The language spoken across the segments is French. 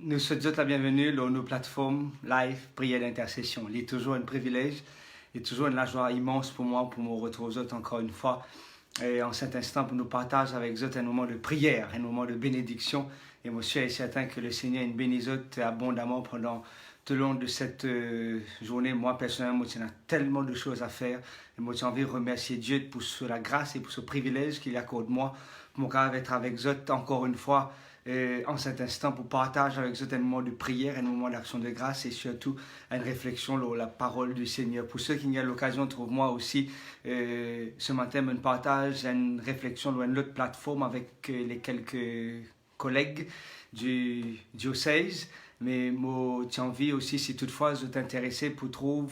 Nous souhaitons la bienvenue dans nos plateformes live prière d'intercession. Il est toujours un privilège et toujours une joie immense pour moi pour me retrouver encore une fois et en cet instant pour nous partager avec vous un moment de prière, un moment de bénédiction. Et je suis certain que le Seigneur nous bénisse abondamment pendant tout le long de cette journée. Moi, personnellement, j'ai tellement de choses à faire. Et moi, j'ai envie de remercier Dieu pour la grâce et pour ce privilège qu'il accorde moi pour être avec vous encore une fois en cet instant pour partager avec vous un moment de prière, un moment d'action de grâce et surtout une réflexion sur la parole du Seigneur. Pour ceux qui ont l'occasion, trouve-moi aussi ce matin, je partage une réflexion sur une autre plateforme avec les quelques collègues du diocèse. Mais moi, j'ai envie aussi, si toutefois vous êtes intéressé pour trouver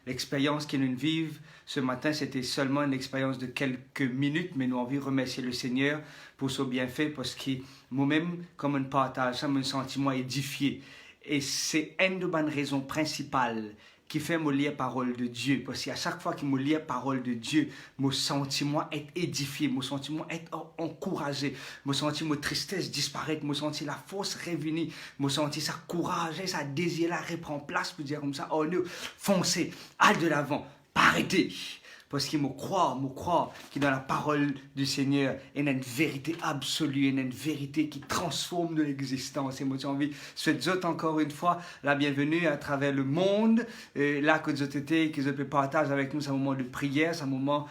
l'expérience que nous vivons ce matin, c'était seulement une expérience de quelques minutes, mais nous avons envie de remercier le Seigneur pour ce bienfait, parce que moi-même, comme on partage ça, je me sens édifié. Et c'est une des bonnes raisons principales qui fait me lire la parole de Dieu. Parce qu'à chaque fois que je lis la parole de Dieu, je sens être édifié, je sens être encouragé, je sens ma tristesse disparaître, je sens la force revenir, je sens ça courage, ça désir là reprend place pour dire comme ça, oh non, foncez, allez de l'avant, pas arrêter. Parce qu'il me croit que dans la parole du Seigneur, il y a une vérité absolue, il y a une vérité qui transforme de l'existence. Et moi, j'ai envie de souhaiter encore une fois la bienvenue à travers le monde. Là, que vous êtes, que vous pouvez partager avec nous, c'est un moment de prière, c'est un moment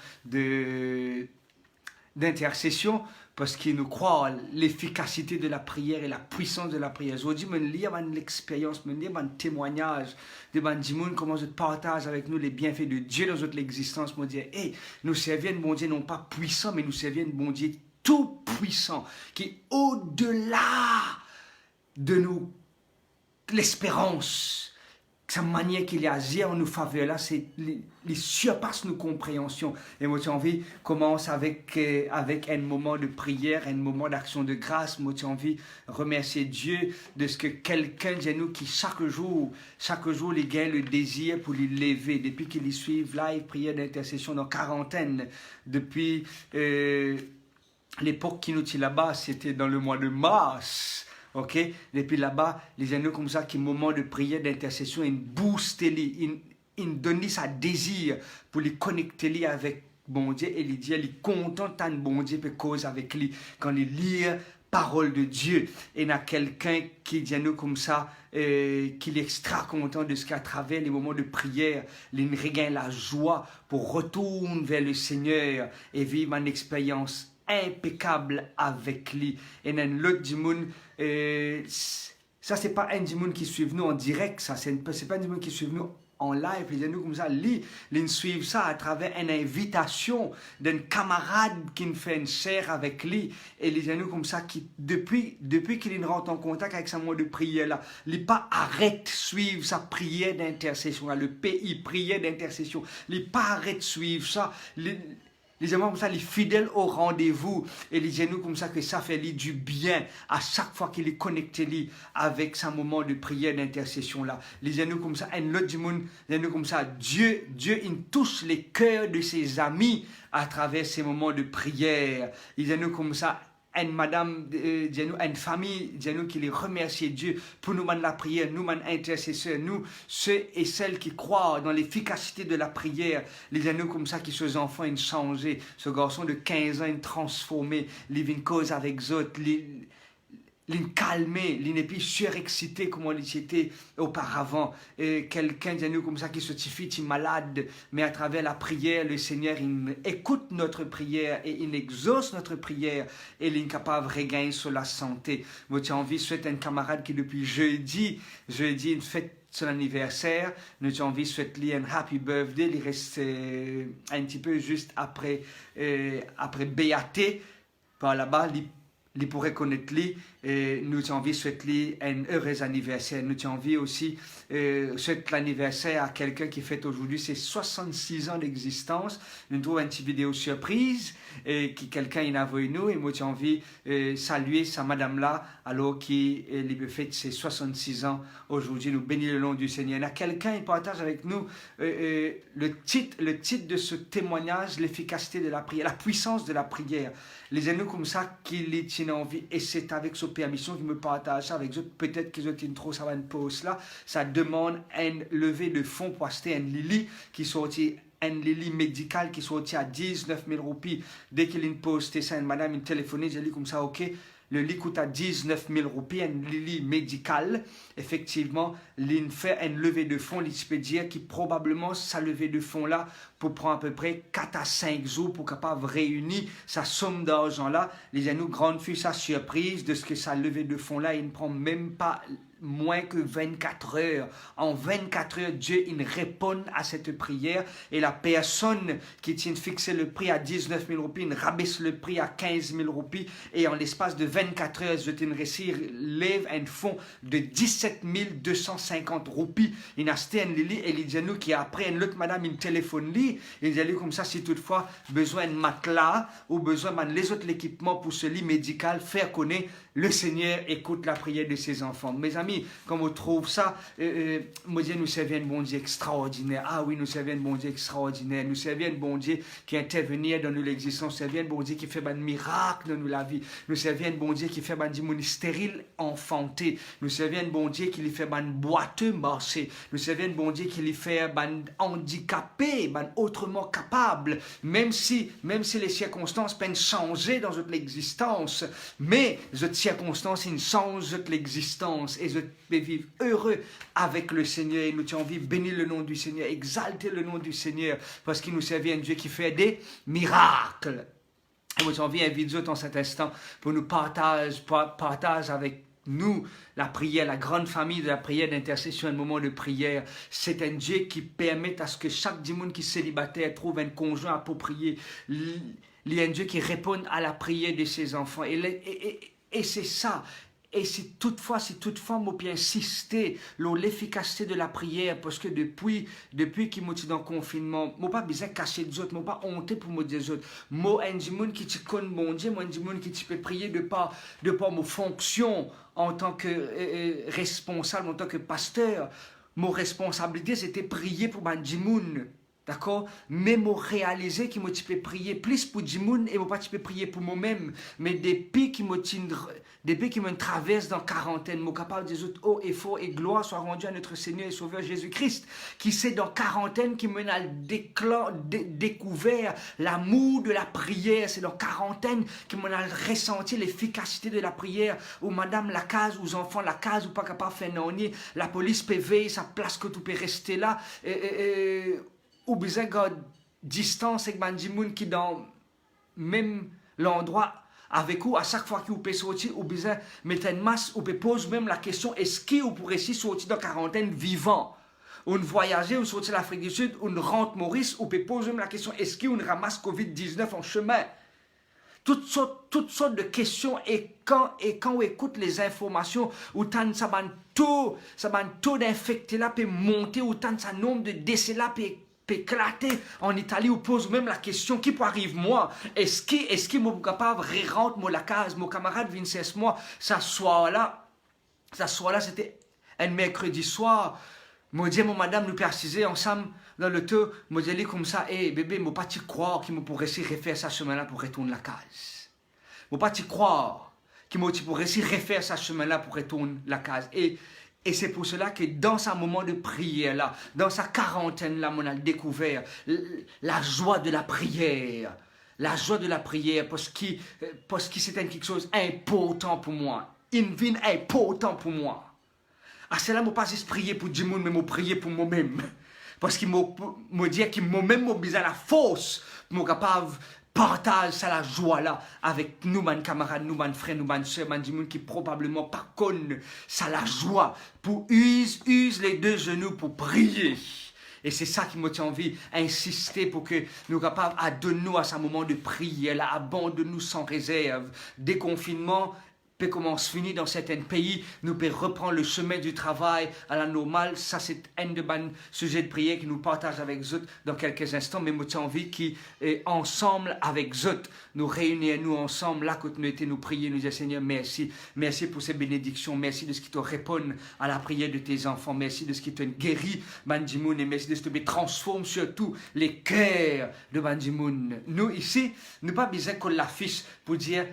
d'intercession, parce qu'il nous croit l'efficacité de la prière et la puissance de la prière. Je vous dis, je lis l'expérience, je lis un témoignage de Bandimoun, comment je partage avec nous les bienfaits de Dieu dans notre existence. Je dis, hey, nous servons un bon Dieu non pas puissant, mais nous servons un bon Dieu tout puissant, qui est au-delà de nous, l'espérance. Sa manière qu'il agit en nous faveur là, c'est les surpasse nos compréhensions. Et moi, j'ai envie de commencer avec un moment de prière, un moment d'action de grâce. Moi, j'ai envie de remercier Dieu de ce que quelqu'un de nous qui chaque jour, les gagne le désir pour les lever. Depuis qu'ils les suivent live, prière d'intercession dans quarantaine, depuis l'époque qui nous tient là-bas, c'était dans le mois de mars. Ok, et puis là-bas, les anneaux comme ça, qui moment de prière, d'intercession, ils boostent, ils donnent sa désir pour les connecter avec bon Dieu et ils disent, ils sont contents de bon Dieu pour cause avec lui quand ils lisent parole de Dieu. Et il y a quelqu'un qui dit nous comme ça, qui est extra content de ce qu'à travers les moments de prière, il regagne la joie pour retourner vers le Seigneur et vivre une expérience impeccable avec lui. Et dans l'autre dimoun, ça c'est pas un dimoun qui suit nous en direct, ça c'est pas un dimoun qui suit nous en live, les gens comme ça, ils suivent ça à travers une invitation d'un camarade qui nous fait une chair avec lui, et les gens comme ça qui depuis qu'il rentre en contact avec sa mot de prière là, il pas arrête de suivre sa prière d'intercession là, le pays prière d'intercession, il pas arrête de suivre ça. Les aimants comme ça, les fidèles au rendez-vous. Et les genoux comme ça, que ça fait lui du bien à chaque fois qu'il est connecté lui avec sa moment de prière d'intercession là. Les genoux comme ça, un autre du monde, les genoux comme ça, Dieu, il touche les cœurs de ses amis à travers ces moments de prière. Les genoux comme ça, une madame, une famille, qui les remercie Dieu pour nous la prière, nous intercesseurs, nous, ceux et celles qui croient dans l'efficacité de la prière, les anneaux comme ça qui ces enfants ont changé, ce garçon de 15 ans ont transformé, ils viennent cause avec eux autres, l'in calmé, l'in est plus surexcité comme on était auparavant. Quelqu'un de nous comme ça qui se tifie malade, mais à travers la prière, le Seigneur il écoute notre prière et il exauce notre prière et il est capable de regagner sur la santé. Moi, j'ai envie de souhaiter un camarade qui depuis jeudi, une fête son anniversaire, nous avons envie de souhaiter un happy birthday, il reste un petit peu juste après BAT, par là-bas, il pourrait connaître lui, et nous avons envie de souhaiter un heureux anniversaire. Nous avons envie aussi de souhaiter l'anniversaire à quelqu'un qui fête aujourd'hui ses 66 ans d'existence. Nous trouvons une petite vidéo surprise et qui quelqu'un a envoyé nous, et moi j'ai envie de saluer sa madame là alors qui fête ses 66 ans aujourd'hui. Nous bénissons le nom du Seigneur. Il y a quelqu'un qui partage avec nous le titre de ce témoignage, l'efficacité de la prière, la puissance de la prière. Les ennemis comme ça qui les tiens envie, et c'est avec sa permission qu'il me partage ça avec eux. Peut-être qu'ils ont une trop ça va une pause là. Ça demande un levée de fonds pour acheter un Lily qui sortit. Un Lily médical qui sortit à 19 000 roupies. Dès qu'il a posté ça, une madame, une téléphonie, j'ai dit comme ça, ok, le lit coûte à 19 000 roupies, un Lily médical. Effectivement, l'in fait une levée de fonds, il peut dire qui probablement, sa levée de fonds là, pour prendre à peu près 4 à 5 jours pour capable réunir sa somme d'argent là. Les gens nous grande fut sa surprise de ce que sa levée de fonds là, il ne prend même pas moins que 24 heures. En 24 heures, Dieu il répond à cette prière et la personne qui tient fixé le prix à 19 000 roupies, il rabaisse le prix à 15 000 roupies et en l'espace de 24 heures, je tiens réussir lève un fonds de 17 250 roupies. Il a acheté un Lily et il dit nous qui après une autre madame une téléphone lit, il dit comme ça si toutefois besoin de matelas ou besoin de les autres équipements pour ce lit médical, faire connaître le Seigneur écoute la prière de ses enfants. Mes amis, comme on trouve ça, moi dire nous servons un bon Dieu extraordinaire. Ah oui, nous servons un bon Dieu extraordinaire. Nous servons un bon Dieu qui intervient dans nos existences. Nous servons un bon Dieu qui fait un miracle dans la vie. Nous servons un bon Dieu qui fait un démon stérile enfanté. Nous servons un bon Dieu qui lui fait un boiteux marcher. Nous servons un bon Dieu qui lui fait un handicapé, un autrement capable. Même si les circonstances peuvent changer dans notre existence, mais cette circonstance, il change l'existence et je peux vivre heureux avec le Seigneur et nous avons envie de bénir le nom du Seigneur, exalter le nom du Seigneur parce qu'il nous sert un Dieu qui fait des miracles. Et nous avons envie d'inviter dans cet instant pour nous partager avec nous, la prière, la grande famille de la prière d'intercession, un moment de prière. C'est un Dieu qui permet à ce que chaque dimanche qui est célibataire trouve un conjoint approprié. Il y a un Dieu qui répond à la prière de ses enfants. Et c'est ça. Et si toutefois, moi puis insister sur l'efficacité de la prière, parce que depuis qu'il m'a dit dans le confinement, moi pas besoin de cacher des autres, moi pas honte pour me dire des autres. Moi, un monde qui te connaît mon Dieu, moi un monde qui te peut prier de par mes fonctions en tant que responsable, en tant que pasteur. Mon responsabilité, c'était prier pour mon monde. D'accord? Mais je réalisé que je peux prier plus pour les gens et je peux prier pour moi-même. Mais depuis que je me traverse dans la quarantaine, je suis capable de dire haut et fort et gloire soit rendue à notre Seigneur et Sauveur Jésus-Christ, qui c'est dans la quarantaine qui m'a découvert l'amour de la prière. C'est dans la quarantaine qui m'a ressenti l'efficacité de la prière. Où madame la case, aux enfants la case, ou pas capable de faire non, la police peut veiller sa place que tu peux rester là. Ou besoin de distance avec des gens qui dans même l'endroit avec vous, à chaque fois que vous pouvez sortir, ou besoin de mettre une masse, ou peut poser même la question, est-ce que vous pourrez sortir de quarantaine vivant? Ou voyager, ou sortir de l'Afrique du Sud, ou rentre Maurice, ou peut poser même la question, est-ce qu'on ramasse Covid-19 en chemin? Toutes sortes de questions, et quand on écoute les informations, où tant ça va taux d'infectés là peut monter, où tant ça nombre de décès là peut éclater en Italie, ou pose même la question qui peut arriver moi, est-ce que je suis capable de rentrer la case, mon camarade Vincennes moi, ça soir là c'était un mercredi soir, moi dis mon madame nous préciser ensemble dans le temps, moi dis comme ça, bébé, moi pas te croire qu'il me pourrait essayer refaire ça chemin là pour retourner la case, moi pas te croire qu'il me pourrait essayer refaire ça chemin là pour retourner la case. Et c'est pour cela que dans ce moment de prière là, dans sa quarantaine là, on a découvert la joie de la prière. La joie de la prière parce que c'était quelque chose d'important pour moi. Une vie important pour moi. À cela, je ne pas juste prier pour du monde, mais je prier pour moi-même. Parce qu'il me dit que moi-même, je besoin la force pour être capable partage ça la joie là avec nous, mes camarades, nous, mes frères, nous, mes soeurs, mes gens qui probablement pas connaissent ça la joie pour use les deux genoux pour prier. Et c'est ça qui m'a envie d'insister pour que nous soyons capables à donner à ce moment de prière, là, abandonner-nous sans réserve. Déconfinement, comment se finit dans certains pays, nous pouvons reprendre le chemin du travail à la normale. Ça, c'est un de nos sujets de prière que nous partageons avec Zot dans quelques instants. Mais moi, j'ai envie qu'ensemble avec Zot, nous réunissons ensemble, là, quand nous prions, nous disons, Seigneur, merci. Merci pour ces bénédictions. Merci de ce qui te répond à la prière de tes enfants. Merci de ce qui te guérit, Bandimoun. Et merci de ce qui te transforme surtout les cœurs de Bandimoun. Nous, ici, nous pas besoin qu'on l'affiche pour dire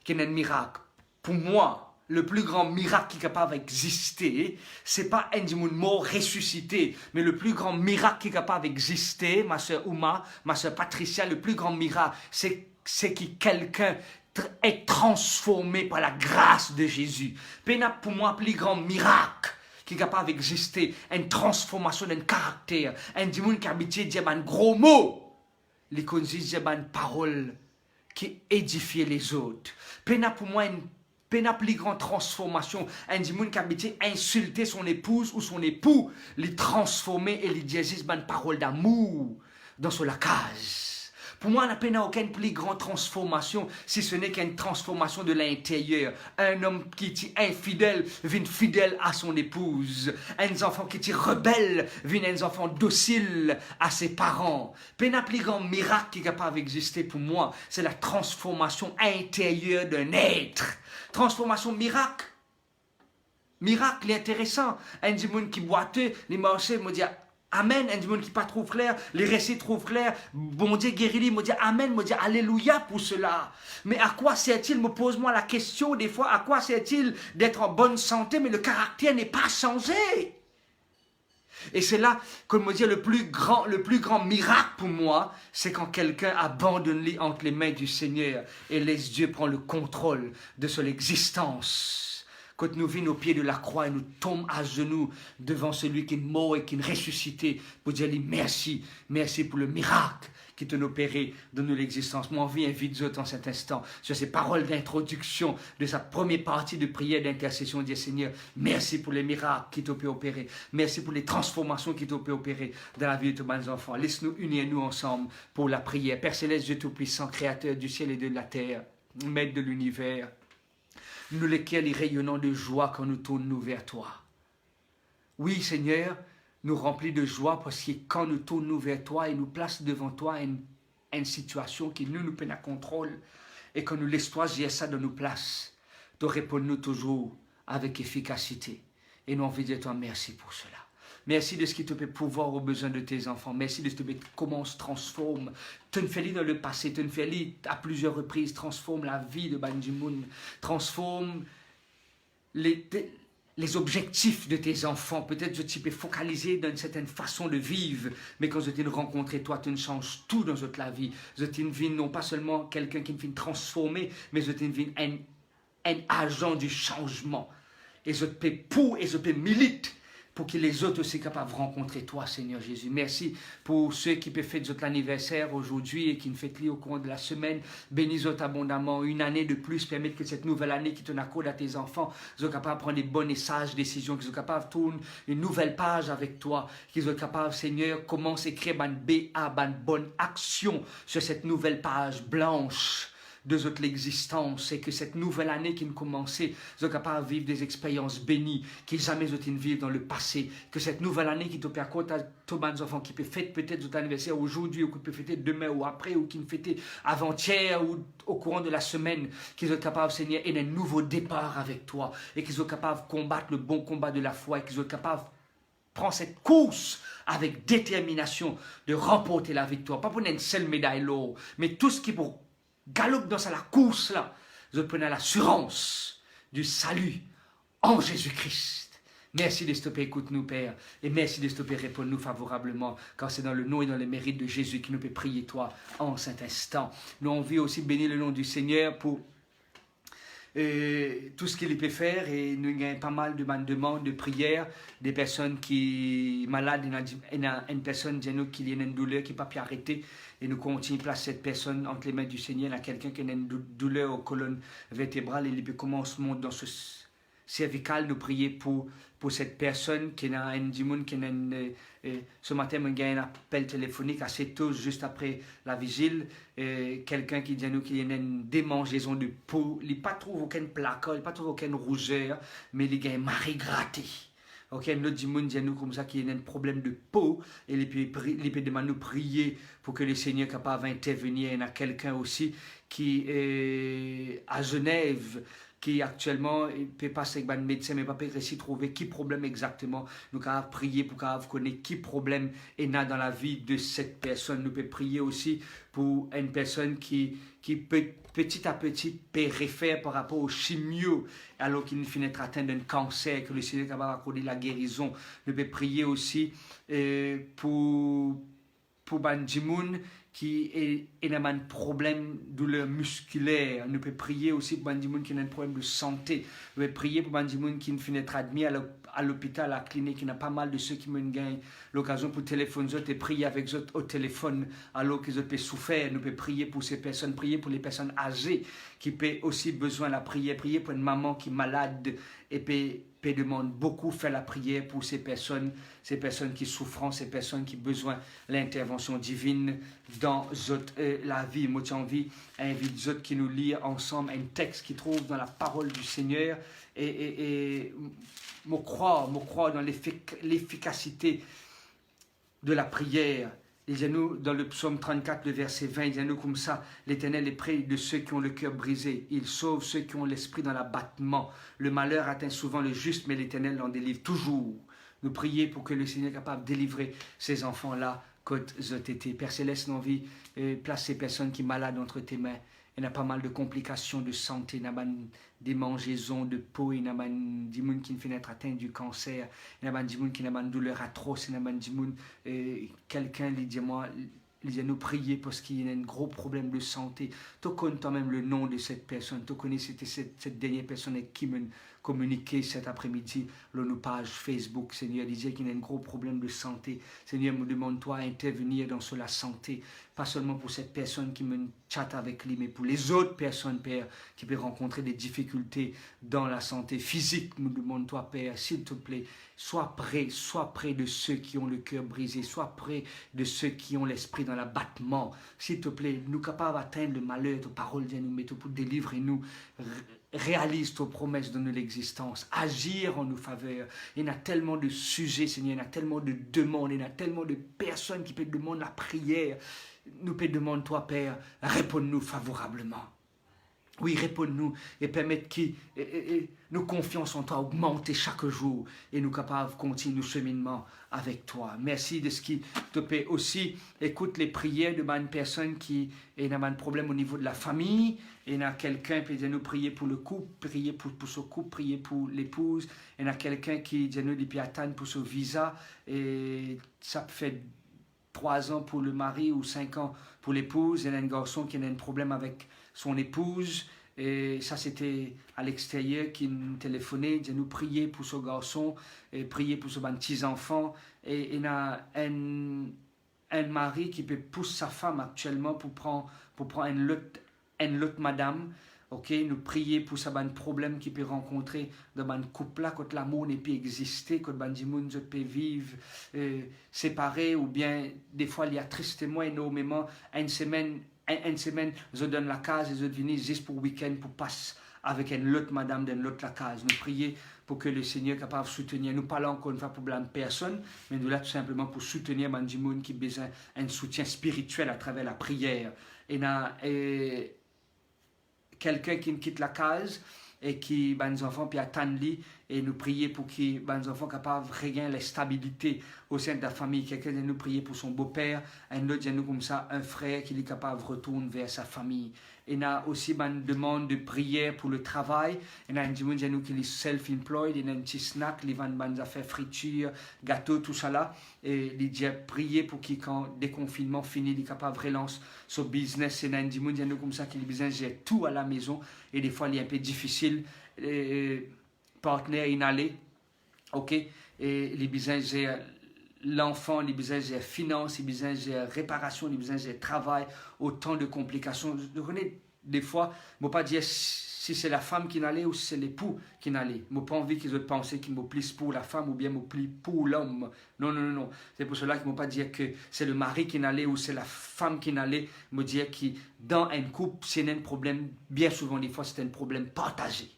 qui est un miracle. Pour moi, le plus grand miracle qui est capable d'exister, c'est pas un monde mort ressuscité, mais le plus grand miracle qui est capable d'exister, ma soeur Ouma, ma soeur Patricia, le plus grand miracle, c'est que quelqu'un est transformé par la grâce de Jésus. Pour moi, le plus grand miracle qui est capable d'exister, une transformation d'un caractère, un monde qui habite dire un gros mot, les conduit dire une parole qui édifie les autres. Pour moi, une plus grande transformation, un monde qui habite insulter son épouse ou son époux, les transformer et les dire une parole d'amour dans son lacage. Pour moi, on n'a aucune plus grande transformation si ce n'est qu'une transformation de l'intérieur. Un homme qui est infidèle vient fidèle à son épouse. Un enfant qui est rebelle vient un enfant docile à ses parents. Le plus grand miracle qui est capable d'exister pour moi, c'est la transformation intérieure d'un être. Transformation miracle. Miracle intéressant. Un monde qui boiteux, les marchés me disent Amen, un monde qui pas trop clair, les récits trop clairs, bon Dieu guérit, me dit Amen, me dit Alléluia pour cela. Mais à quoi sert-il, me pose-moi la question des fois, à quoi sert-il d'être en bonne santé, mais le caractère n'est pas changé? Et c'est là que me dit le plus grand miracle pour moi, c'est quand quelqu'un abandonne lui entre les mains du Seigneur et laisse Dieu prendre le contrôle de son existence. Quand nous venons au pied de la croix et nous tombons à genoux devant celui qui est mort et qui est ressuscité pour dire merci, merci pour le miracle qui est opéré dans notre existence. Moi, je invite en cet instant sur ces paroles d'introduction de sa première partie de prière d'intercession. Dire Seigneur, merci pour les miracles qui t'ont opéré. Merci pour les transformations qui t'ont opéré dans la vie de tous mes enfants. Laisse-nous unir nous ensemble pour la prière. Père Céleste, Dieu Tout-Puissant, Créateur du ciel et de la terre, Maître de l'univers, nous lesquels y rayonnons de joie quand nous tournons vers toi. Oui, Seigneur, nous remplis de joie parce que quand nous tournons vers toi et nous place devant toi une situation qui nous peine à contrôle et que nous laissons toi gérer ça dans nos places, tu réponds-nous toujours avec efficacité. Et nous envie de dire toi merci pour cela. Merci de ce qui te peut pouvoir aux besoins de tes enfants. Merci de ce que comment on se transforme. Tu ne fais dans le passé, tu ne fais à plusieurs reprises, transforme la vie de Banjimoun, transforme les objectifs de tes enfants. Peut-être que tu peux focaliser dans une certaine façon de vivre, mais quand je t'ai rencontré, toi, tu ne changes tout dans toute la vie. Je t'ai vu non pas seulement quelqu'un qui me fait transformer, mais je t'ai vu un agent du changement. Et je te pour et je te milite pour que les autres aussi capables de rencontrer toi, Seigneur Jésus. Merci pour ceux qui peuvent fêter notre anniversaire aujourd'hui et qui ne fêtent au cours de la semaine. Bénis-eux abondamment. Une année de plus, permettre que cette nouvelle année qui te accorde à tes enfants, qu'ils soient capables de prendre des bonnes et sages décisions, qu'ils soient capables de tourner une nouvelle page avec toi, qu'ils soient capables, Seigneur, commence à écrire une bonne action sur cette nouvelle page blanche de toute l'existence, et que cette nouvelle année qui nous commençait, soient capables de vivre des expériences bénies qui jamais ont été vécues dans le passé, que cette nouvelle année qui te permet à tous les enfants qui peuvent fêter peut-être votre anniversaire aujourd'hui, ou qui peuvent fêter demain ou après, ou qui ne fêter avant-hier ou au courant de la semaine, qu'ils soient capables, Seigneur, et d'un nouveau départ avec toi, et qu'ils soient capables de combattre le bon combat de la foi, et qu'ils soient capables prendre cette course avec détermination de remporter la victoire, pas pour une seule médaille l'or, mais tout ce qui pour galope dans la course là, je prenais l'assurance du salut en Jésus-Christ. Merci de stopper, écoute-nous, Père, et merci de stopper, réponds-nous favorablement, car c'est dans le nom et dans le mérite de Jésus qui nous peut prier toi en cet instant. Nous avons envie aussi bénir le nom du Seigneur pour tout ce qu'il peut faire, et nous avons pas mal de demandes de prières, des personnes qui sont malades, une personne qui a une douleur qui n'a pas pu arrêter, et nous continuons à placer cette personne entre les mains du Seigneur. Il y a quelqu'un qui a une douleur aux colonnes vertébrales, et il peut commencer dans ce cervical, nous prier pour cette personne qui a un démon, qui a ce matin, on a un appel téléphonique assez tôt, juste après la vigile, quelqu'un qui dit à nous qu'il y a une démangeaison de peau, il n'a pas trouvé aucune plaque, il n'a pas trouvé aucune rougeur, mais il a un mari gratté. Ok, un autre démon dit à nous comme ça qu'il y a un problème de peau, et il peut demander nous prier pour que le Seigneur soit capable d'intervenir. Il y a quelqu'un aussi qui est à Genève, qui actuellement peut passer avec un médecin, mais pas peut réussir à trouver qui problème exactement. Nous pouvons prier pour qu'on connaisse qui problème est dans la vie de cette personne. Nous pouvons prier aussi pour une personne qui peut, petit à petit peut référer par rapport au chimio, alors qu'il finit d'être atteint d'un cancer, que le Seigneur est capable d'accorder la guérison. Nous pouvons prier aussi pour Banjimoun qui est un problème de douleur musculaire. Nous pouvons prier aussi pour Banjimoun qui a un problème de santé. Nous pouvons prier pour Banjimoun qui finit d'être admis à l'hôpital, à la clinique. Il y a pas mal de ceux qui me gagnent l'occasion pour téléphoner et prier avec eux au téléphone alors qu'ils peuvent souffrir. Nous pouvons prier pour ces personnes, prier pour les personnes âgées qui ont aussi besoin de la prière, prier pour une maman qui est malade et peut demander beaucoup faire la prière pour ces personnes qui souffrent, ces personnes qui ont besoin de l'intervention divine dans la vie. Moi, j'ai envie d'inviter qui nous lit ensemble un texte qui trouve dans la parole du Seigneur et je crois dans l'efficacité de la prière. Disons-nous dans le psaume 34, le verset 20, disons-nous comme ça, l'Éternel est près de ceux qui ont le cœur brisé. Il sauve ceux qui ont l'esprit dans l'abattement. Le malheur atteint souvent le juste, mais l'Éternel en délivre toujours. Nous prions pour que le Seigneur soit capable de délivrer ces enfants-là quand ils ont été. Père Céleste, nous envie place ces personnes qui sont malades entre tes mains. Il y a pas mal de complications de santé, il y a des démangeaisons de peau, il y a des gens qui finissent d'être atteints du cancer, il y a des gens qui ont une douleur atroce, il y a des gens, quelqu'un lui dit moi, il nous prier parce qu'il y a un gros problème de santé. Tu connais toi-même le nom de cette personne, tu connais cette dernière personne avec qui m'a communiqué cet après-midi sur nos pages Facebook. Seigneur, il disait qu'il y a un gros problème de santé. Seigneur, me demande-toi d'intervenir dans la santé, pas seulement pour cette personne qui me chatte avec lui, mais pour les autres personnes, Père, qui peuvent rencontrer des difficultés dans la santé physique. Me demande-toi, Père, s'il te plaît, sois près de ceux qui ont le cœur brisé, sois près de ceux qui ont l'esprit dans l'abattement. S'il te plaît, nous capables d'atteindre le malheur, ta parole vient nous mettre pour délivrer nous. Réalise tes promesses de l'existence, agir en nos faveurs. Il y a tellement de sujets, Seigneur, il y a tellement de demandes, il y a tellement de personnes qui peuvent demander la prière. Nous peuvent demander, toi, Père, réponds-nous favorablement. Oui, réponds-nous et permette que nos confiance en toi augmente chaque jour et nous capables de continuer nos cheminements avec toi. Merci de ce qui te plaît aussi. Écoute les prières de une personne qui a un problème au niveau de la famille. Il y a quelqu'un qui dit nous prier pour le couple, prier pour ce couple, prier pour l'épouse. Il y a quelqu'un qui dit nous attendre pour ce visa. Et ça fait 3 ans pour le mari ou 5 ans pour l'épouse. Il y a un garçon qui a un problème avec son épouse, et ça c'était à l'extérieur qui nous téléphonait, disait nous prier pour ce garçon, et prier pour ce petit enfant, et il y a un mari qui peut pousser sa femme actuellement pour prendre une autre madame, ok, nous prier pour ça un problème qui peut rencontrer dans un couple là, quand l'amour n'est plus existé, quand les gens peuvent vivre séparés, ou bien des fois il y a tristement énormément une semaine, je donne la case et je viens juste pour le week-end pour passer avec une autre madame dans l'autre la case. Nous prier pour que le Seigneur soit capable de soutenir. Nous parlons encore une fois pour blâmer personne, mais nous là tout simplement pour soutenir les gens qui ont besoin d'un soutien spirituel à travers la prière. Et quelqu'un qui quitte la case et qui les enfants puis attendent lui, et nous prier pour que les enfants soient capables de regagner la stabilité au sein de la famille. Quelqu'un de nous prier pour son beau-père, un autre de nous comme ça, un frère qui est capable de retourner vers sa famille. Il y a aussi une demande de prière pour le travail. Il y a un de nous qui est self-employed, il y a un petit snack, il y a des affaires fritures, gâteaux, tout ça là. Et il dit prier pour qu'il, quand le déconfinement finit, il est capable de relancer son business. Il y a un de nous comme ça qui a besoin de gérer tout à la maison. Et des fois, il est un peu difficile. Partenaire inhalé, ok, et les besoins de l'enfant, les besoins de finances, les besoins de réparation, les besoins de travail, autant de complications. Je connais des fois, je ne peux pas dire si c'est la femme qui n'allait ou si c'est l'époux qui n'allait. Je n'ai pas envie qu'ils aient pensé qu'ils me plient pour la femme ou bien me plient pour l'homme. Non, non, non, non. C'est pour cela que je ne peux pas dire que c'est le mari qui n'allait ou c'est la femme qui n'allait. Je me dire que dans un couple, c'est un problème, bien souvent, des fois, c'est un problème partagé.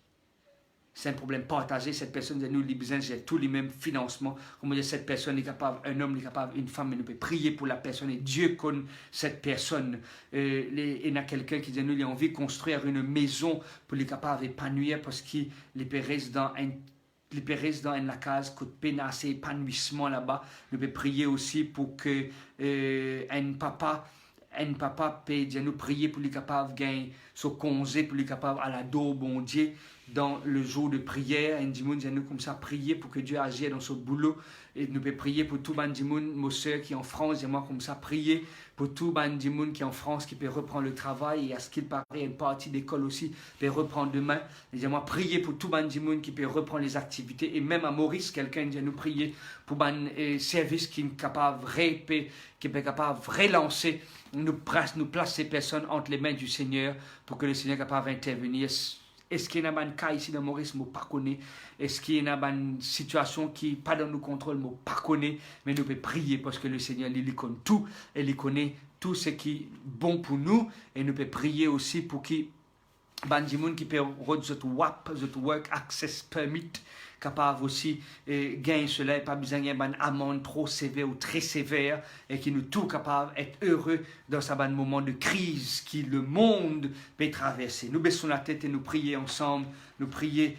C'est un problème partagé. Cette personne, nous, les besoins, j'ai tous les mêmes financements. Comme dire, cette personne est capable, un homme est capable, une femme, mais nous pouvons prier pour la personne et Dieu connaît cette personne. Il y a quelqu'un qui dit, nous, il a envie de construire une maison pour les capables d'épanouir parce qu'il reste dans la case, que peine assez épanouissement là-bas. Nous pouvons prier aussi pour que un papa peut dire, nous prier pour les capables de gagner son congé, pour les capables à la dos, bon Dieu, dans le jour de prière. Et nous comme ça prier pour que Dieu agisse dans son boulot. Et nous pouvons prier pour tout le monde, nos soeurs qui est en France, et moi comme ça prier pour tout le monde qui est en France, qui peut reprendre le travail, et à ce qu'il paraît, une partie d'école aussi peut reprendre demain. Et moi prier pour tout le monde qui peut reprendre les activités. Et même à Maurice, quelqu'un dit nous prier pour un service qui est capable de relancer. Nous place ces personnes entre les mains du Seigneur pour que le Seigneur soit capable d'intervenir. Est-ce qu'il y a un cas ici dans Maurice, je ne pas connais. Est-ce qu'il y a une situation qui n'est pas dans nos contrôles, je ne pas connais. Mais nous pouvons prier parce que le Seigneur, il connaît tout. Et il connaît tout ce qui est bon pour nous. Et nous pouvons prier aussi pour qu'il y ait des gens qui peuvent avoir ce WAP, ce Work Access Permit, capable aussi gagner cela et pas besoin d'une amende trop sévère ou très sévère et qui nous tout capable d'être heureux dans ce moment de crise qui le monde peut traverser. Nous baissons la tête et nous prier ensemble, nous prier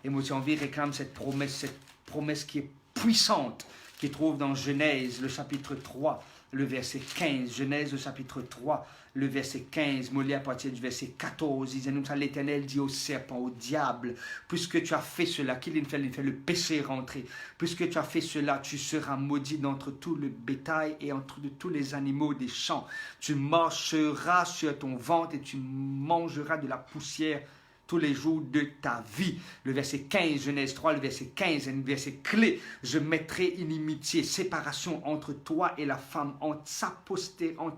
et moi j'ai envie de réclamer cette promesse qui est puissante, qui se trouve dans Genèse, le chapitre 3, le verset 15. Genèse, le chapitre 3, le verset 15, Mollet à partir du verset 14, il dit, l'Éternel dit au serpent, au diable, puisque tu as fait cela, qu'il fait le péché rentrer, puisque tu as fait cela, tu seras maudit d'entre tout le bétail et entre tous les animaux des champs. Tu marcheras sur ton ventre et tu mangeras de la poussière tous les jours de ta vie. Le verset 15, Genèse 3, le verset 15, un verset clé. Je mettrai inimitié, séparation entre toi et la femme, entre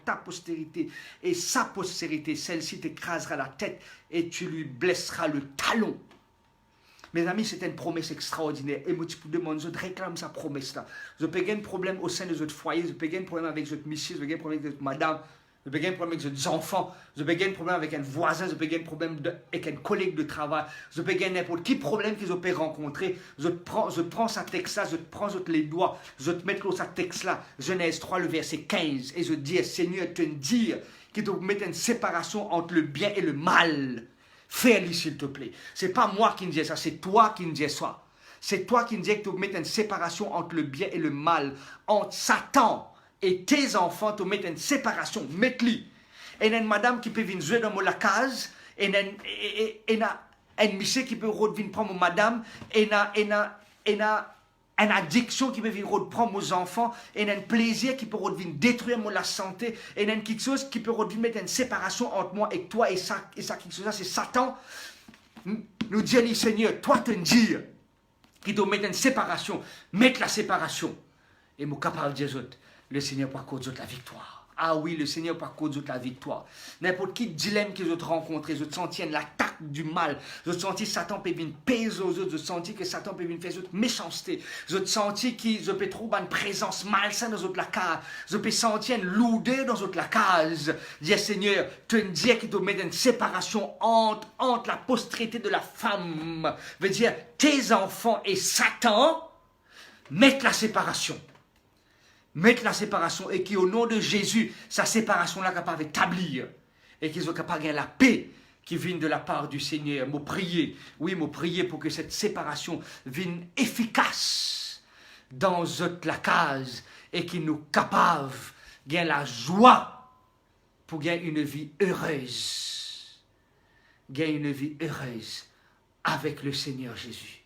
ta postérité et sa postérité. Celle-ci t'écrasera la tête et tu lui blesseras le talon. Mes amis, c'est une promesse extraordinaire. Et moi, tu peux demander, je réclame sa promesse-là. Je peux gagner un problème au sein de votre foyer, je peux gagner un problème avec votre monsieur, je peux gagner un problème avec votre madame, je peux gagner un problème avec vos enfants, je peux gagner un problème avec un voisin, je peux gagner un problème avec un collègue de travail, je peux gagner n'importe quel problème que je peux rencontrer. Je prends sa texte-là, je te prends les doigts, je te mets sa texte-là, Genèse 3, le verset 15, et je dis, Seigneur, te dire qu'il te mette une séparation entre le bien et le mal. Fais-le, s'il te plaît. Ce n'est pas moi qui me dis ça, c'est toi qui me dis ça. C'est toi qui me dis que tu mettes une séparation entre le bien et le mal, entre Satan et tes enfants, tu mets une séparation, mets-le. Et il y a une madame qui peut venir jouer dans la case, et il y a un monsieur qui peut venir prendre madame, et il y a une addiction qui peut venir prendre mes enfants, et il y a un plaisir qui peut venir détruire la santé, et il y a quelque chose qui peut venir mettre une séparation entre moi et toi, et ça quelque chose, c'est Satan. Nous disons, Seigneur, toi te dire qu'il doit mettre une séparation, mettre la séparation, et mon capable de dire, le Seigneur par cause de la victoire. Ah oui, le Seigneur par cause de la victoire. N'importe quel dilemme que je te rencontre, je te sentis l'attaque du mal. Je te sentis Satan peut venir peser aux autres. Je te sentis que Satan peut venir faire autres méchanceté. Je te sentis que je peux trouver une présence malsaine dans autres la case. Je peux sentir une lourdeur dans autres la case. Dis Seigneur, tu me dis qu'il doit mettre une séparation entre la postérité de la femme. Veut dire tes enfants et Satan, mettre la séparation. Mettre la séparation et qui au nom de Jésus, sa séparation-là capable d'établir et qu'ils soient capables de gagner la paix qui vient de la part du Seigneur. Moi prier, oui, moi prier pour que cette séparation vienne efficace dans la case et qui nous capable de gagner la joie pour gagner une vie heureuse. Gagner une vie heureuse avec le Seigneur Jésus.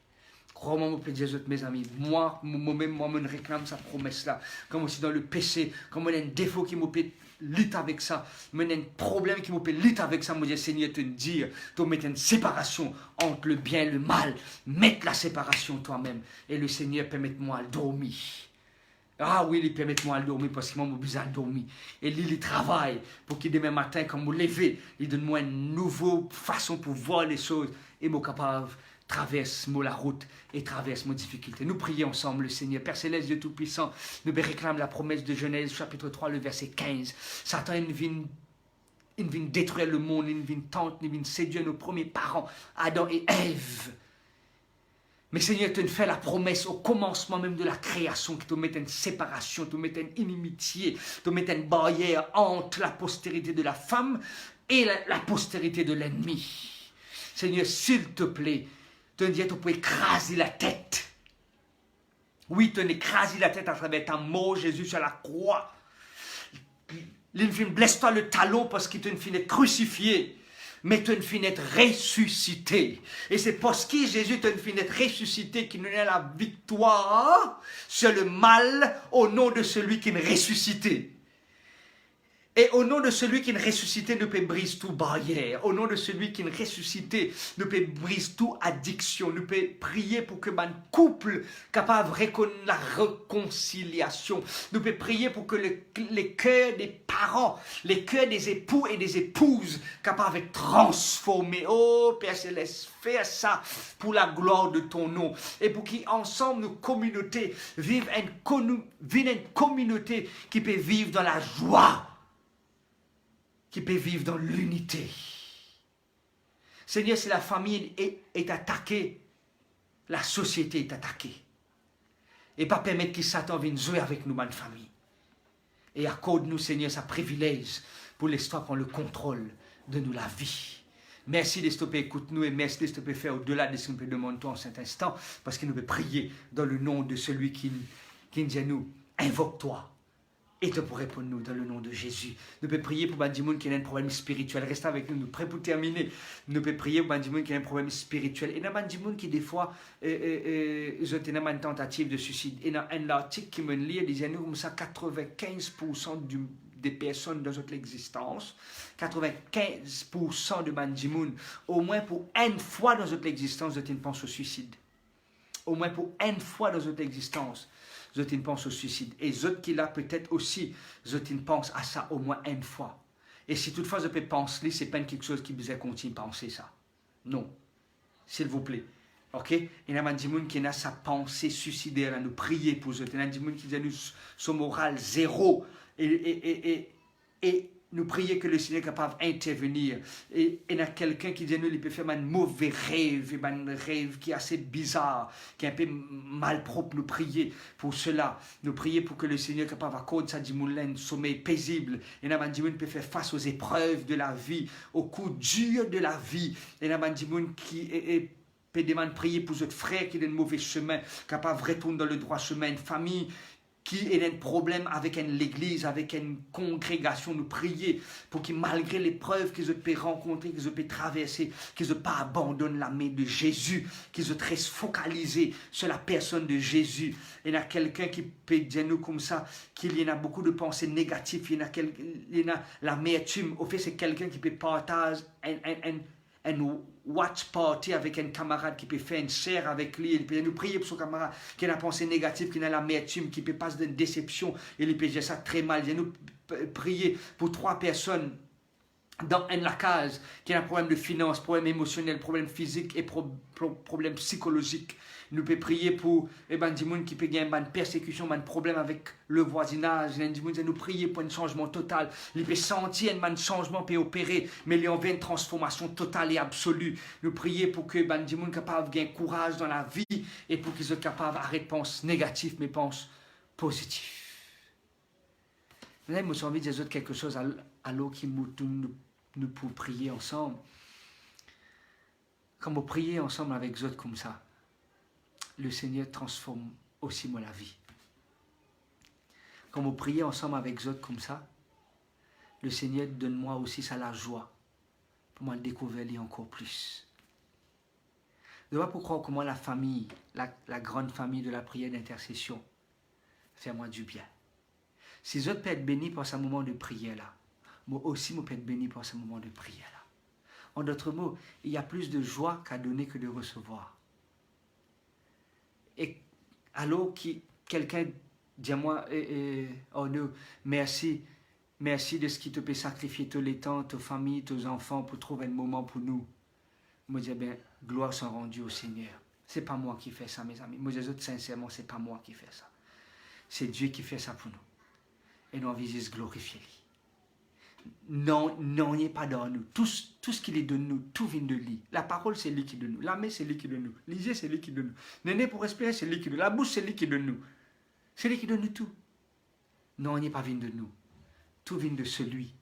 Crois-moi, mon plaisir, mes amis, moi-même, moi, je réclame sa promesse-là. Comme aussi dans le péché, comme il y a un défaut qui me peut lutter avec ça, mais il y a un problème qui me peut lutter avec ça, moi, je dis, Seigneur, te dire, tu mettre une séparation entre le bien et le mal. Mettre la séparation toi-même. Et le Seigneur, permette-moi de dormir. Ah oui, il permet-moi de dormir parce qu'il m'a besoin de dormir. Et il travaille pour qu'il demain matin, quand je me lève, il donne-moi une nouvelle façon pour voir les choses et me capable traverse la route et traverse mes difficultés. Nous prions ensemble le Seigneur. Père Céleste, Dieu Tout-Puissant, nous réclame la promesse de Genèse, chapitre 3, le verset 15. Satan vient il vient détruire le monde, il vient tenter, il vient séduire nos premiers parents, Adam et Ève. Mais Seigneur, tu nous fais la promesse au commencement même de la création, que tu mettes une séparation, tu mettes une inimitié, tu mettes une barrière entre la postérité de la femme et la postérité de l'ennemi. Seigneur, s'il te plaît, tu nous dis que tu peux écraser la tête. Oui, tu as écrasé la tête à travers ta mort, Jésus, sur la croix. L'infini, blesse-toi le talon parce qu'il t'a fini crucifié. Mais tu as fini être ressuscité. Et c'est parce que Jésus t'a fini être ressuscité qu'il nous donne la victoire sur le mal au nom de celui qui est ressuscité. Et au nom de celui qui est ressuscité, nous peut briser toute barrière. Au nom de celui qui est ressuscité, nous peut briser toute addiction. Nous peut prier pour que mon couple capable de reconnaître la réconciliation. Nous peut prier pour que les cœurs des parents, les cœurs des époux et des épouses capables de transformer. Oh Père Céleste, fais ça pour la gloire de ton nom. Et pour qu'ensemble, nos communautés vivent une communauté qui peut vivre dans la joie, qui peut vivre dans l'unité. Seigneur, si la famille est attaquée, la société est attaquée. Et pas permettre que Satan vienne jouer avec nous, ma famille. Et accorde-nous, Seigneur, sa privilège pour l'histoire prendre le contrôle de nous la vie. Merci de stopper, écoute-nous et merci de stopper faire au-delà de ce que nous peut demander en cet instant, parce que nous peut prier dans le nom de celui qui dit à nous, invoque-toi. Et te pour répondre nous dans le nom de Jésus. Nous pouvons prier pour Bandimoun qui a un problème spirituel. Restez avec nous, nous prêts pour terminer. Nous pouvons prier pour Bandimoun qui a un problème spirituel. Et dans Bandimoun qui des fois, ils ont une tentative de suicide. Et dans un article qui me lit, il disait nous comme ça, 95% des personnes dans notre existence, 95% de Bandimoun, au moins pour une fois dans notre existence, ils pensent au suicide. Au moins pour une fois dans notre existence, ils pensent au suicide. Et les autres qui là peut-être aussi, ils pensent à ça au moins une fois. Et si toutefois je peux penser, ce n'est pas quelque chose qui vous continue à penser ça. Non. S'il vous plaît. Ok? Il y a des gens qui ont sa pensée suicidaire à nous prier pour eux. Il y a des gens qui ont son moral zéro. Et nous prier que le Seigneur est capable d'intervenir. Et il y a quelqu'un qui dit nous, il peut faire un mauvais rêve, un rêve qui est assez bizarre, qui est un peu malpropre. Nous prier pour cela. Nous prier pour que le Seigneur est capable d'accorder sa un sommeil paisible. Et il y a des gens qui peuvent faire face aux épreuves de la vie, aux coups durs de la vie. Et il y a des gens qui peut demander prier pour votre frère qui est dans le mauvais chemin, capable de retourner dans le droit chemin, une famille qui a un problème avec l'église, avec une congrégation, nous prier pour qu'ils, malgré l'épreuve qu'ils peuvent rencontrer, qu'ils peuvent traverser, qu'ils ne pas abandonnent la main de Jésus, qu'ils restent focalisés sur la personne de Jésus. Il y a quelqu'un qui peut dire nous comme ça, qu'il y en a beaucoup de pensées négatives, il y en a l'amertume. Au fait, c'est quelqu'un qui peut partager un watch party avec un camarade qui peut faire une chaire avec lui, il peut nous prier pour son camarade qui a une pensée négative, qui a l'amertume, qui peut passer d'une déception, il peut dire ça très mal. Il nous prier pour 3 personnes dans la case qui a un problème de finances, problème émotionnel, problème physique et problème psychologique. Nous pouvons prier pour des gens qui peuvent gagner une persécution, un problème avec le voisinage. Nous prier pour un changement total. Ils peuvent sentir un changement peut opérer, mais il y a une transformation totale et absolue. Nous prier pour que les gens soient capables de gagner courage dans la vie et pour qu'ils soient capables d'arrêter de penser négatif, mais pensent positif. Là, je me suis envie de dire quelque chose à l'eau qui nous pouvons prier ensemble. Quand vous priez ensemble avec les autres comme ça, le Seigneur transforme aussi moi la vie. Quand vous priez ensemble avec les autres comme ça, le Seigneur donne-moi aussi ça la joie pour moi découvrir encore plus. Je ne vois pas croire comment la famille, la grande famille de la prière d'intercession, fait moi du bien. Si les autres peuvent être bénis par ce moment de prière là, moi aussi je peux être béni par ce moment de prière là. En d'autres mots, il y a plus de joie qu'à donner que de recevoir. Et alors quelqu'un dit à moi, oh non, merci de ce qui te peut sacrifier tous les temps, tes familles, tes enfants pour trouver un moment pour nous. Moi je dis, bien, gloire soit rendue au Seigneur. Ce n'est pas moi qui fais ça, mes amis. Moi je dis sincèrement, ce n'est pas moi qui fais ça. C'est Dieu qui fait ça pour nous. Et nous envie de glorifier lui. non, non, il n'est pas dans nous. Tout ce qu'il est de nous, tout vient de lui. La parole, c'est lui qui est de nous. La main, c'est lui qui est de nous. Les yeux, c'est lui qui est de nous. Le nez pour respirer, c'est lui qui est de nous. La bouche, c'est lui qui est de nous. C'est lui qui donne nous tout. Non, il n'est pas venu de nous. Tout vient de celui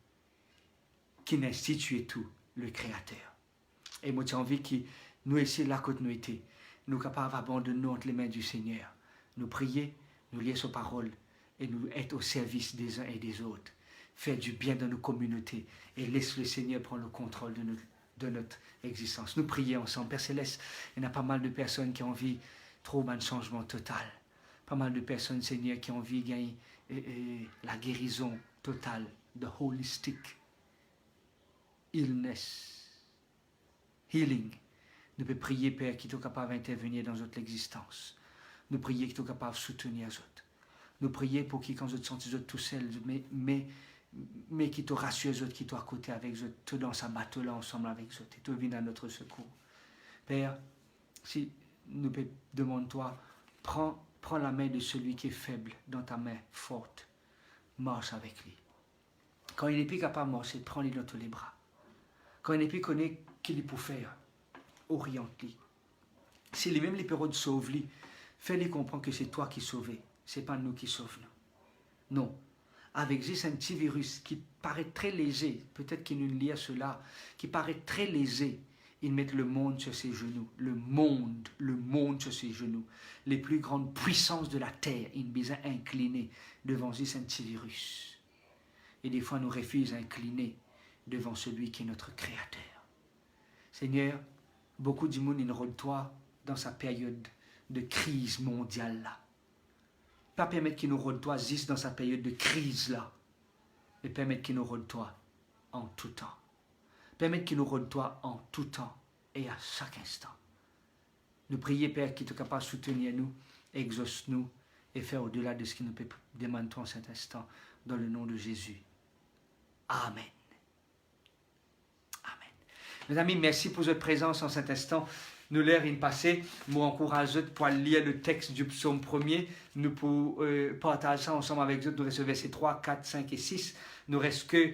qui n'a institué tout, le Créateur. Et moi, j'ai envie que nous, ici, là, quand nous étions, nous capables d'abandonner entre les mains du Seigneur. Nous prier, nous lire sa parole et nous être au service des uns et des autres. Faire du bien dans nos communautés et laisse le Seigneur prendre le contrôle de notre existence. Nous prions ensemble. Père Céleste, il y a pas mal de personnes qui ont envie trop un changement total. Pas mal de personnes, Seigneur, qui ont envie de gagner la guérison totale, the holistic illness, healing. Nous pouvons prier, Père, qui est capable d'intervenir dans notre existence. Nous prions qui est capable de soutenir les autres. Nous prions pour qui, quand vous êtes sentis tout seuls, mais qui te rassure les autres, qui sont à côté avec eux, tout dans sa bateau là ensemble avec eux, et tout vient à notre secours. Père, si nous demandons-toi, prends la main de celui qui est faible dans ta main forte, marche avec lui. Quand il n'est plus capable de marcher, prends-le dans tous les bras. Quand il n'est plus connu qu'il peut faire, oriente-le. Si lui-même les peut sauver, fais-lui comprendre que c'est toi qui sauves, ce n'est pas nous qui sauvons. Non. Avec juste un petit virus qui paraît très léger, peut-être qu'il nous lie à cela, qui paraît très léger, ils mettent le monde sur ses genoux, le monde sur ses genoux. Les plus grandes puissances de la terre, ils besoin incliner devant juste un petit virus. Et des fois, nous refusons d'incliner devant celui qui est notre Créateur. Seigneur, beaucoup de monde ils toi dans sa période de crise mondiale là. Pas permettre qu'il nous rôde toi juste dans sa période de crise là, mais permettre qu'il nous rôde toi en tout temps. Permettre qu'il nous rôde toi en tout temps et à chaque instant. Nous prions, Père, qui est capable de soutenir nous, exauce-nous et faire au-delà de ce qu'il nous peut demander en cet instant, dans le nom de Jésus. Amen. Amen. Mes amis, merci pour votre présence en cet instant. Nous l'air in passé, nous encourageons pour lire le texte du psaume 1er. Nous pour partager ça ensemble avec vous. Nous restons versets 3, 4, 5 et 6. Nous reste que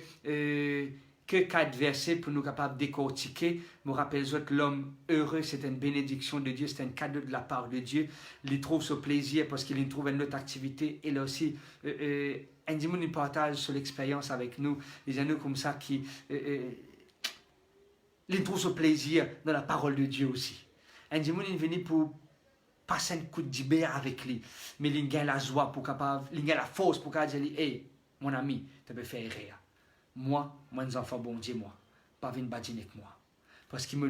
4 versets pour nous capables de décortiquer. Je me rappelle l'homme heureux, c'est une bénédiction de Dieu, c'est un cadeau de la part de Dieu. Il trouve ce plaisir parce qu'il trouve une autre activité. Et là aussi, un dimanche, il partage sur l'expérience avec nous. Les gens comme ça qui... il trouve ce plaisir dans la parole de Dieu aussi. Un dimanche, il est venu pour passer un coup de dibère avec lui. Mais il gagne la joie pour capable, il gagne la force pour capable dire, hey, mon ami, tu peux faire rire. Moi, mes enfants, bon Dieu, moi, pas venir badiner avec moi. Parce qu'il,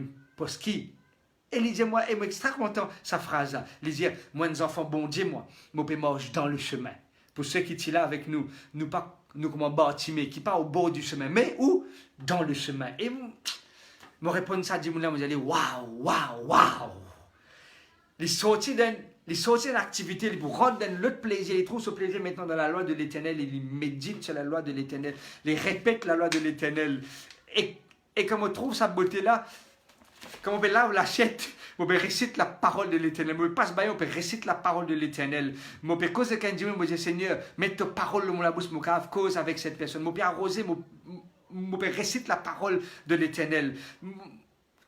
et il dit, moi, et moi, extra content, sa phrase-là. Il dit, mes enfants, bon Dieu, moi peux marcher dans le chemin. Pour ceux qui sont là avec nous comme bâtiments, qui pas au bord du chemin, mais où? Dans le chemin. Et me répondre ça, dis-moi là, vous allez, waouh. Les sorties d'une activité, ils rentrent dans l'autre plaisir, ils trouvent ce plaisir maintenant dans la loi de l'Éternel, ils méditent sur la loi de l'Éternel, ils répètent la loi de l'Éternel. Et comme on trouve sa beauté-là, comme on peut là, on l'achète, on peut réciter la parole de l'Éternel, on peut pas se bailler, on peut réciter la parole de l'Éternel. On peut causer qu'un dimanche, on dit, Seigneur, mets ta parole dans mon bouche, mon cave, cause avec cette personne. On peut arroser, on peut réciter la parole de l'Éternel.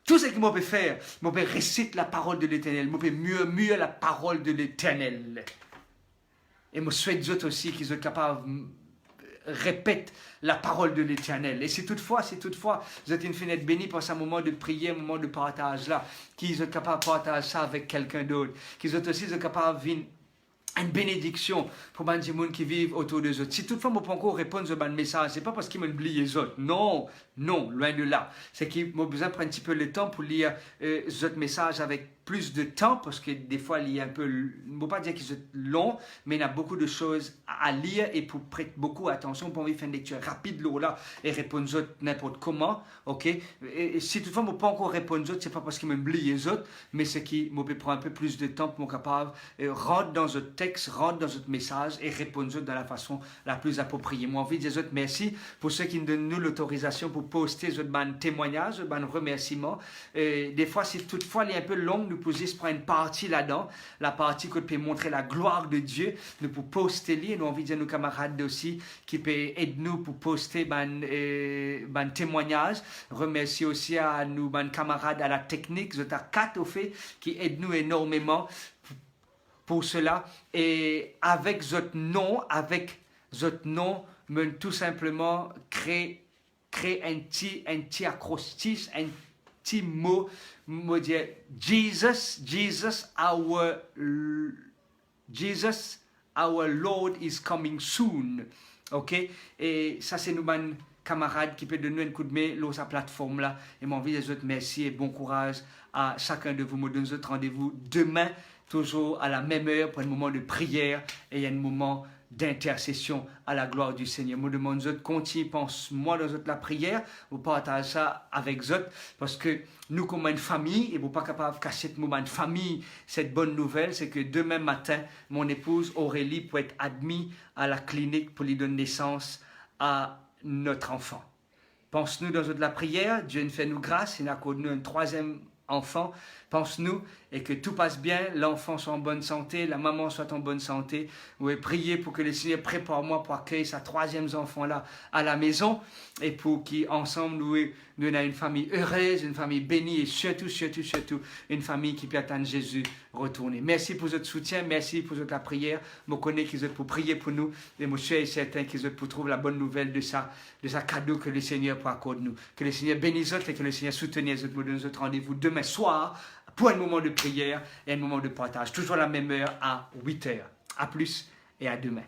Tout ce que je peux faire, je peux réciter la parole de l'Éternel. Je peux mieux la parole de l'Éternel. Et je souhaite aux autres aussi qu'ils soient capables de répéter la parole de l'Éternel. Et si toutefois, vous êtes une fenêtre bénie pour ce moment de prière, un moment de partage là, qu'ils soient capables de partager ça avec quelqu'un d'autre. Qu'ils soient aussi capables de une bénédiction pour les gens qui vivent autour de eux. Si toutefois, je ne peux pas encore répondre à ce message, ce n'est pas parce qu'ils m'oublient les autres. Non, loin de là. C'est qu'ils ont besoin de prendre un petit peu le temps pour lire les autres messages avec plus de temps, parce que des fois, il y a un peu, je ne veux pas dire qu'ils sont longs, mais il y a beaucoup de choses à lire et pour prêter beaucoup attention, pour faire une lecture rapide là et répondre aux autres n'importe comment. Ok? Et si toutefois, je ne peux pas encore répondre aux autres, ce n'est pas parce qu'ils m'oublient les autres, mais c'est qu'ils me prendre un peu plus de temps pour être capable de rentrer dans un texte, rentrer dans un message et répondre aux autres de la façon la plus appropriée. Moi, envie de dire aux autres merci pour ceux qui nous donnent nous l'autorisation pour poster autres témoignages, remerciements. Des fois, si toutefois il est un peu long, nous pouvons juste prendre une partie là-dedans, la partie qui peut montrer la gloire de Dieu, nous pouvons poster, nous avons envie de dire nos camarades aussi, qui peuvent aider nous pour poster ben témoignages. Remercier aussi à nous, ben camarades à la technique, vous êtes 4 au fait, qui aident nous énormément pour cela. Et avec votre nom, mais tout simplement créer un petit acrostiche, un petit mot, dire Jesus, our Lord is coming soon. Ok? Et ça, c'est nous, ben, camarades, qui peuvent donner un coup de main sur sa plateforme là. Et m'envie des autres merci et bon courage à chacun de vous. Me donne autres rendez-vous demain, toujours à la même heure, pour un moment de prière et un moment d'intercession à la gloire du Seigneur. Je demande autres, continue, pense-moi dans la prière, vous partagez ça avec autres, parce que nous, comme une famille, et vous pas capable de cacher ce moment de famille, cette bonne nouvelle, c'est que demain matin, mon épouse Aurélie peut être admise à la clinique pour lui donner naissance à notre enfant. Pense-nous dans la prière, Dieu nous fait nous grâce, il accorde nous un 3e enfant. Pense-nous et que tout passe bien, l'enfant soit en bonne santé, la maman soit en bonne santé. Vous pouvez prier pour que le Seigneur prépare moi pour accueillir sa 3e enfant là à la maison et pour qu'ensemble nous ayons une famille heureuse, une famille bénie et surtout une famille qui peut attendre Jésus retourner. Merci pour votre soutien, merci pour votre prière. Je connais qu'ils êtes pour prier pour nous et je suis certain qu'ils êtes pour trouver la bonne nouvelle de ça cadeau que le Seigneur peut accorder nous. Que le Seigneur bénisse et que le Seigneur soutenisse notre rendez-vous demain soir pour un moment de prière et un moment de partage. Toujours à la même heure à 8h. À plus et à demain.